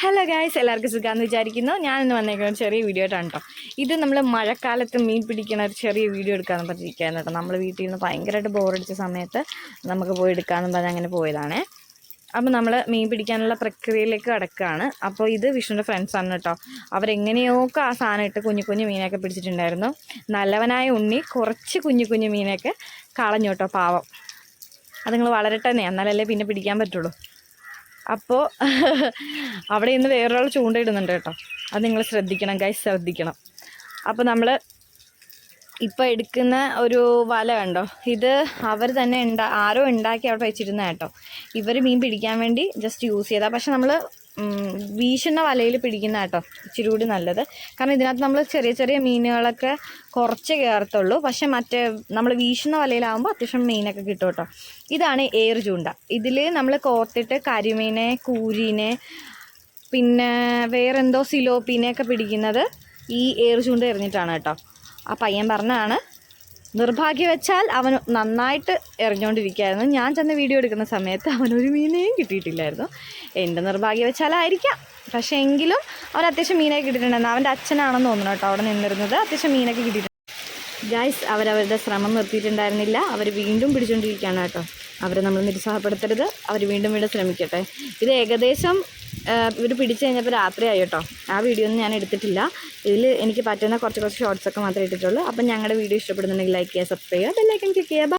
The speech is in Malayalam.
ഹലോ ഗായ്സ്, എല്ലാവർക്കും സുഖമാണെന്ന് വിചാരിക്കുന്നു. ഞാനിന്ന് വന്നേക്കുന്ന ഒരു ചെറിയ വീഡിയോ ആയിട്ടാണ് കേട്ടോ. ഇത് നമ്മൾ മഴക്കാലത്ത് മീൻ പിടിക്കുന്ന ഒരു ചെറിയ വീഡിയോ എടുക്കാമെന്ന് പറഞ്ഞിരിക്കുകയാണ് കേട്ടോ. നമ്മൾ വീട്ടിൽ നിന്ന് ഭയങ്കരമായിട്ട് ബോറടിച്ച സമയത്ത് നമുക്ക് പോയി എടുക്കാമെന്ന് പറഞ്ഞ് അങ്ങനെ പോയതാണേ. അപ്പോൾ നമ്മൾ മീൻ പിടിക്കാനുള്ള പ്രക്രിയയിലേക്ക് കിടക്കുകയാണ്. അപ്പോൾ ഇത് വിഷ്ണുവിൻ്റെ ഫ്രണ്ട്സാണ് കേട്ടോ. അവരെങ്ങനെയൊക്കെ ആ സാധനം ഇട്ട് കുഞ്ഞു കുഞ്ഞു മീനൊക്കെ പിടിച്ചിട്ടുണ്ടായിരുന്നു. നല്ലവനായ ഉണ്ണി കുറച്ച് കുഞ്ഞു കുഞ്ഞു മീനൊക്കെ കളഞ്ഞു കേട്ടോ, പാവം. അത് നിങ്ങൾ വളരട്ടെ, എന്നാലല്ലേ പിന്നെ പിടിക്കാൻ പറ്റുള്ളൂ. അപ്പോൾ അവിടെ ഇന്ന് വേറൊരാൾ ചൂണ്ടയിടുന്നുണ്ട് കേട്ടോ. അത് നിങ്ങൾ ശ്രദ്ധിക്കണം ഗൈസ്, ശ്രദ്ധിക്കണം. അപ്പോൾ നമ്മൾ ഇപ്പോൾ എടുക്കുന്ന ഒരു വല കണ്ടോ, ഇത് അവർ തന്നെ ആരോ ഉണ്ടാക്കി അവിടെ വെച്ചിരുന്ന കേട്ടോ. ഇവർ മീൻ പിടിക്കാൻ വേണ്ടി ജസ്റ്റ് യൂസ് ചെയ്താൽ, പക്ഷെ നമ്മൾ വീശുന്ന വലയിൽ പിടിക്കുന്ന കേട്ടോ ഇച്ചിരി കൂടി നല്ലത്. കാരണം ഇതിനകത്ത് നമ്മൾ ചെറിയ ചെറിയ മീനുകളൊക്കെ കുറച്ച് കയറത്തുള്ളൂ. പക്ഷെ മറ്റേ നമ്മൾ വീശുന്ന വലയിലാകുമ്പോൾ അത്യാവശ്യം മീനൊക്കെ കിട്ടും കേട്ടോ. ഇതാണ് ഏറ് ചൂണ്ട. ഇതിൽ നമ്മൾ കോർത്തിട്ട് കരിമീനെ, കൂരീനെ, പിന്നെ വേറെന്തോ സിലോപ്പീനെയൊക്കെ പിടിക്കുന്നത് ഈ ഏറ് ചൂണ്ട എറിഞ്ഞിട്ടാണ് കേട്ടോ. ആ പയ്യൻ പറഞ്ഞാണ്. നിർഭാഗ്യവശാൽ അവൻ നന്നായിട്ട് എറിഞ്ഞുകൊണ്ടിരിക്കുകയായിരുന്നു. ഞാൻ ചെന്ന് വീഡിയോ എടുക്കുന്ന സമയത്ത് അവനൊരു മീനെയും കിട്ടിയിട്ടില്ലായിരുന്നു. എൻ്റെ നിർഭാഗ്യവശാലായിരിക്കാം. പക്ഷേ എങ്കിലും അവൻ അത്യാവശ്യം മീനൊക്കെ കിട്ടിയിട്ടുണ്ടായിരുന്നു. അവൻ്റെ അച്ഛനാണെന്ന് തോന്നുന്നു കേട്ടോ അവിടെ നിന്നിരുന്നത്. അത്യാവശ്യം മീനൊക്കെ കിട്ടിയിട്ടുണ്ട്. ഗൈസ്, അവരവരുടെ ശ്രമം നിർത്തിയിട്ടുണ്ടായിരുന്നില്ല. അവർ വീണ്ടും പിടിച്ചുകൊണ്ടിരിക്കുകയാണ് കേട്ടോ. അവരെ നമ്മൾ നിരുത്സാഹപ്പെടുത്തരുത്. അവർ വീണ്ടും വീണ്ടും ശ്രമിക്കട്ടെ. ഇത് ഏകദേശം ഇവർ പിടിച്ചു കഴിഞ്ഞപ്പോൾ രാത്രിയായി കേട്ടോ. ആ വീഡിയോ ഒന്നും ഞാൻ എടുത്തിട്ടില്ല. ഇതിൽ എനിക്ക് പറ്റുന്ന കുറച്ച് ഷോർട്സൊക്കെ മാത്രമേ ഇട്ടിട്ടുള്ളൂ. അപ്പം ഞങ്ങളുടെ വീഡിയോ ഇഷ്ടപ്പെടുന്നുണ്ടെങ്കിൽ ലൈക്ക് ചെയ്യുക, സബ്സ്ക്രൈബ് ചെയ്യുക, ബെൽ ഐക്കൺ ക്ലിക്ക് ചെയ്യുക.